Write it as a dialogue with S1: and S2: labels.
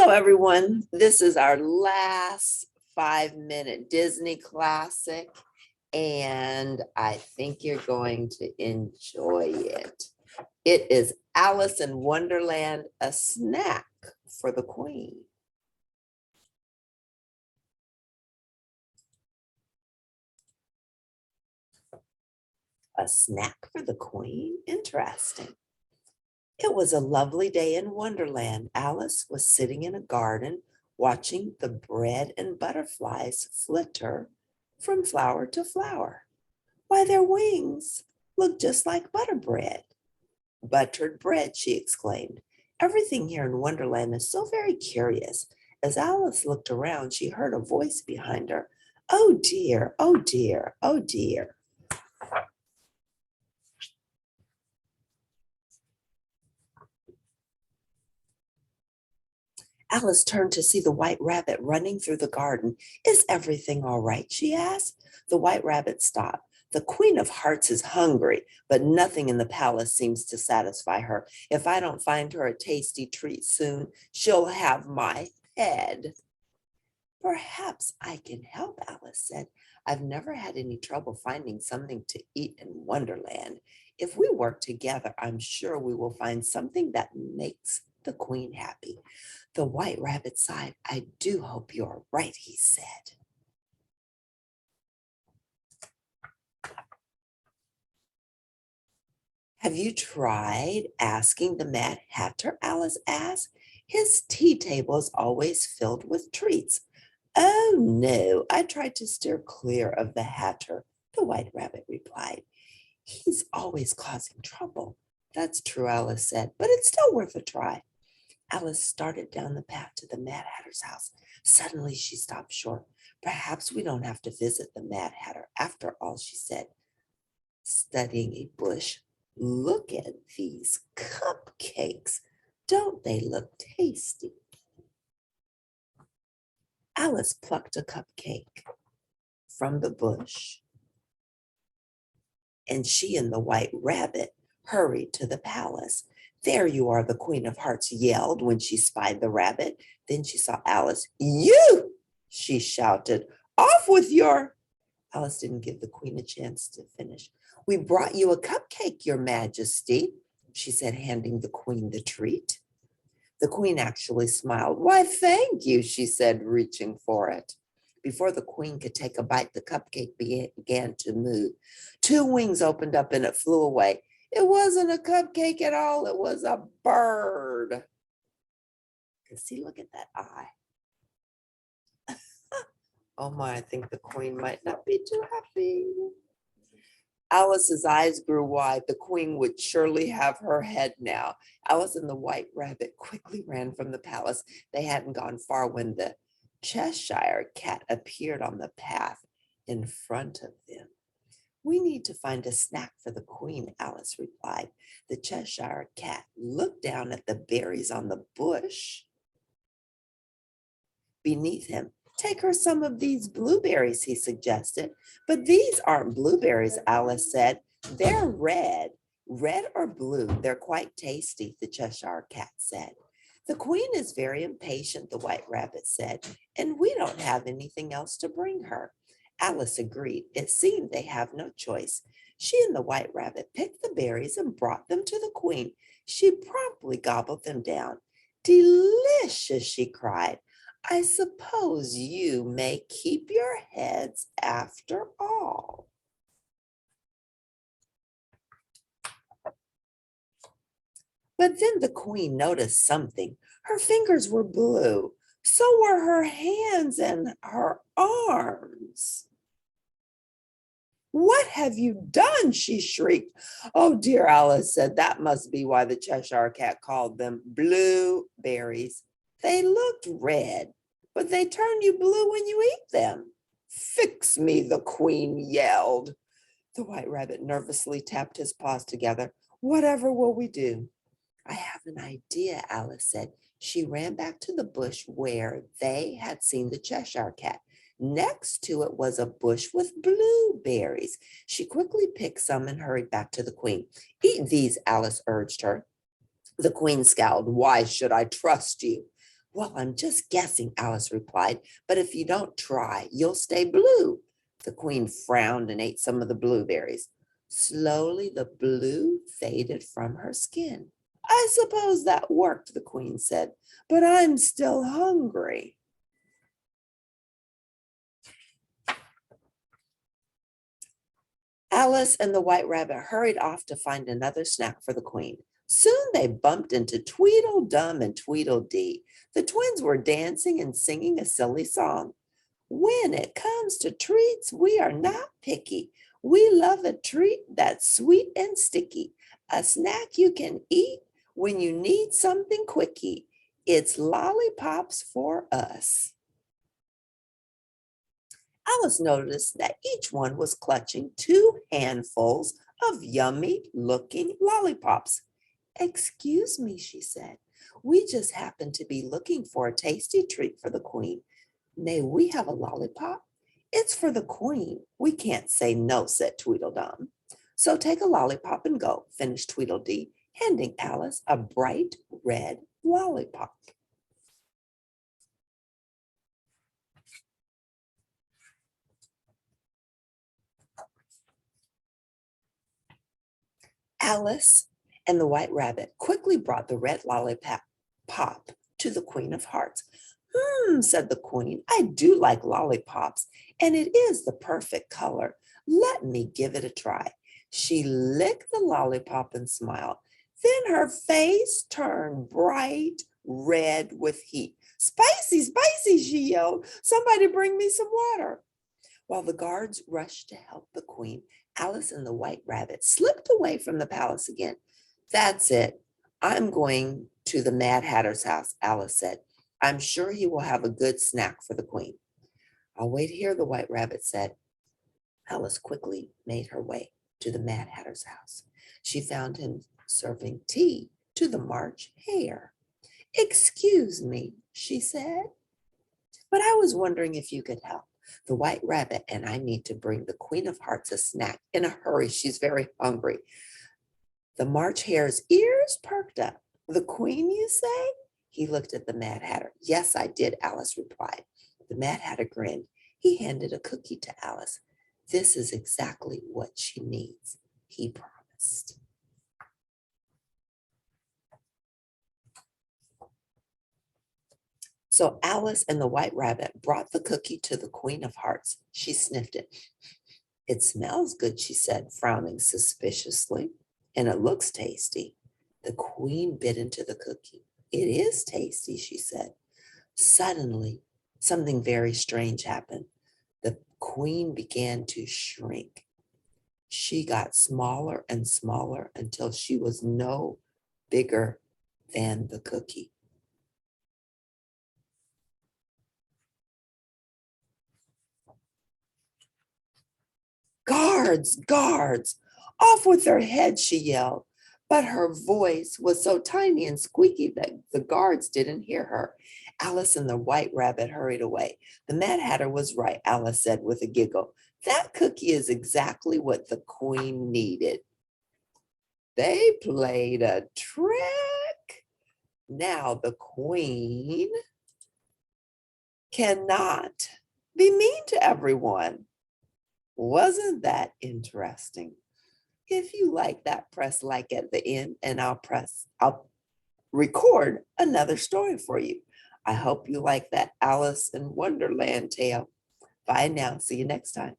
S1: Hello, everyone. This is our last 5-minute Disney classic, and I think you're going to enjoy it. It is Alice in Wonderland, a snack for the Queen. A snack for the Queen? Interesting. It was a lovely day in Wonderland. Alice was sitting in a garden watching the bread and butterflies flitter from flower to flower. Why, their wings look just like butter bread. Buttered bread, she exclaimed. Everything here in Wonderland is so very curious. As Alice looked around, she heard a voice behind her. Oh dear, oh dear, oh dear. Alice turned to see the white rabbit running through the garden. Is everything all right? She asked. The white rabbit stopped. The Queen of Hearts is hungry, but nothing in the palace seems to satisfy her. If I don't find her a tasty treat soon, she'll have my head. Perhaps I can help, Alice said. I've never had any trouble finding something to eat in Wonderland. If we work together, I'm sure we will find something that makes the Queen happy. The white rabbit sighed. I do hope you're right, he said. Have you tried asking the Mad Hatter? Alice asked. His tea table is always filled with treats. Oh, no, I tried to steer clear of the Hatter, the white rabbit replied. He's always causing trouble. That's true, Alice said, but it's still worth a try. Alice started down the path to the Mad Hatter's house. Suddenly she stopped short. Perhaps we don't have to visit the Mad Hatter after all, she said, studying a bush. Look at these cupcakes. Don't they look tasty? Alice plucked a cupcake from the bush, and she and the white rabbit hurried to the palace. There you are, the Queen of Hearts yelled when she spied the rabbit. Then she saw Alice. You, she shouted, off with your... Alice didn't give the Queen a chance to finish. We brought you a cupcake, Your Majesty, she said, handing the Queen the treat. The Queen actually smiled. Why, thank you, she said, reaching for it. Before the Queen could take a bite, the cupcake began to move. Two wings opened up and it flew away. It wasn't a cupcake at all. It was a bird. See, look at that eye. Oh my, I think the Queen might not be too happy. Alice's eyes grew wide. The Queen would surely have her head now. Alice and the white rabbit quickly ran from the palace. They hadn't gone far when the Cheshire cat appeared on the path in front of them. We need to find a snack for the Queen, Alice replied. The Cheshire cat looked down at the berries on the bush beneath him. Take her some of these blueberries, he suggested. But these aren't blueberries, Alice said. They're red. Red or blue, they're quite tasty, the Cheshire cat said. The Queen is very impatient, the white rabbit said, and we don't have anything else to bring her. Alice agreed. It seemed they have no choice. She and the white rabbit picked the berries and brought them to the Queen. She promptly gobbled them down. Delicious, she cried. I suppose you may keep your heads after all. But then the Queen noticed something. Her fingers were blue. So were her hands and her arms. What have you done? She shrieked. Oh, dear, Alice said. That must be why the Cheshire cat called them blueberries. They looked red, but they turn you blue when you eat them. Fix me, the Queen yelled. The white rabbit nervously tapped his paws together. Whatever will we do? I have an idea, Alice said. She ran back to the bush where they had seen the Cheshire cat. Next to it was a bush with blueberries. She quickly picked some and hurried back to the Queen. Eat these, Alice urged her. The Queen scowled. Why should I trust you? Well, I'm just guessing, Alice replied, but if you don't try, you'll stay blue. The queen frowned and ate some of the blueberries. Slowly, the blue faded from her skin. I suppose that worked, the queen said, but I'm still hungry. Alice and the White Rabbit hurried off to find another snack for the queen. Soon they bumped into Tweedledum and Tweedledee. The twins were dancing and singing a silly song. When it comes to treats, we are not picky. We love a treat that's sweet and sticky, a snack you can eat when you need something quickie. It's lollipops for us. Alice noticed that each one was clutching 2 handfuls of yummy-looking lollipops. Excuse me, she said. We just happen to be looking for a tasty treat for the queen. May we have a lollipop? It's for the queen. We can't say no, said Tweedledum. So take a lollipop and go, finished Tweedledee, handing Alice a bright red lollipop. Alice and the White Rabbit quickly brought the red lollipop to the Queen of Hearts. Said the queen, I do like lollipops, and it is the perfect color. Let me give it a try. She licked the lollipop and smiled. Then her face turned bright red with heat. Spicy, spicy, she yelled. Somebody bring me some water. While the guards rushed to help the queen, Alice and the White Rabbit slipped away from the palace again. That's it. I'm going to the Mad Hatter's house, Alice said. I'm sure he will have a good snack for the queen. I'll wait here, the White Rabbit said. Alice quickly made her way to the Mad Hatter's house. She found him serving tea to the March Hare. Excuse me, she said, but I was wondering if you could help. The White Rabbit and I need to bring the Queen of Hearts a snack in a hurry. She's very hungry. The March Hare's ears perked up. The queen, you say? He looked at the Mad Hatter. Yes, I did, Alice replied. The Mad Hatter grinned. He handed a cookie to Alice. This is exactly what she needs, he promised. So Alice and the White Rabbit brought the cookie to the Queen of Hearts. She sniffed it. It smells good, she said, frowning suspiciously, and it looks tasty. The queen bit into the cookie. It is tasty, she said. Suddenly, something very strange happened. The queen began to shrink. She got smaller and smaller until she was no bigger than the cookie. Guards, guards, off with their heads, she yelled. But her voice was so tiny and squeaky that the guards didn't hear her. Alice and the White Rabbit hurried away. The Mad Hatter was right, Alice said with a giggle. That cookie is exactly what the queen needed. They played a trick. Now the queen cannot be mean to everyone. Wasn't that interesting? If you like that, press like at the end and I'll record another story for you. I hope you like that Alice in Wonderland tale. Bye now. See you next time.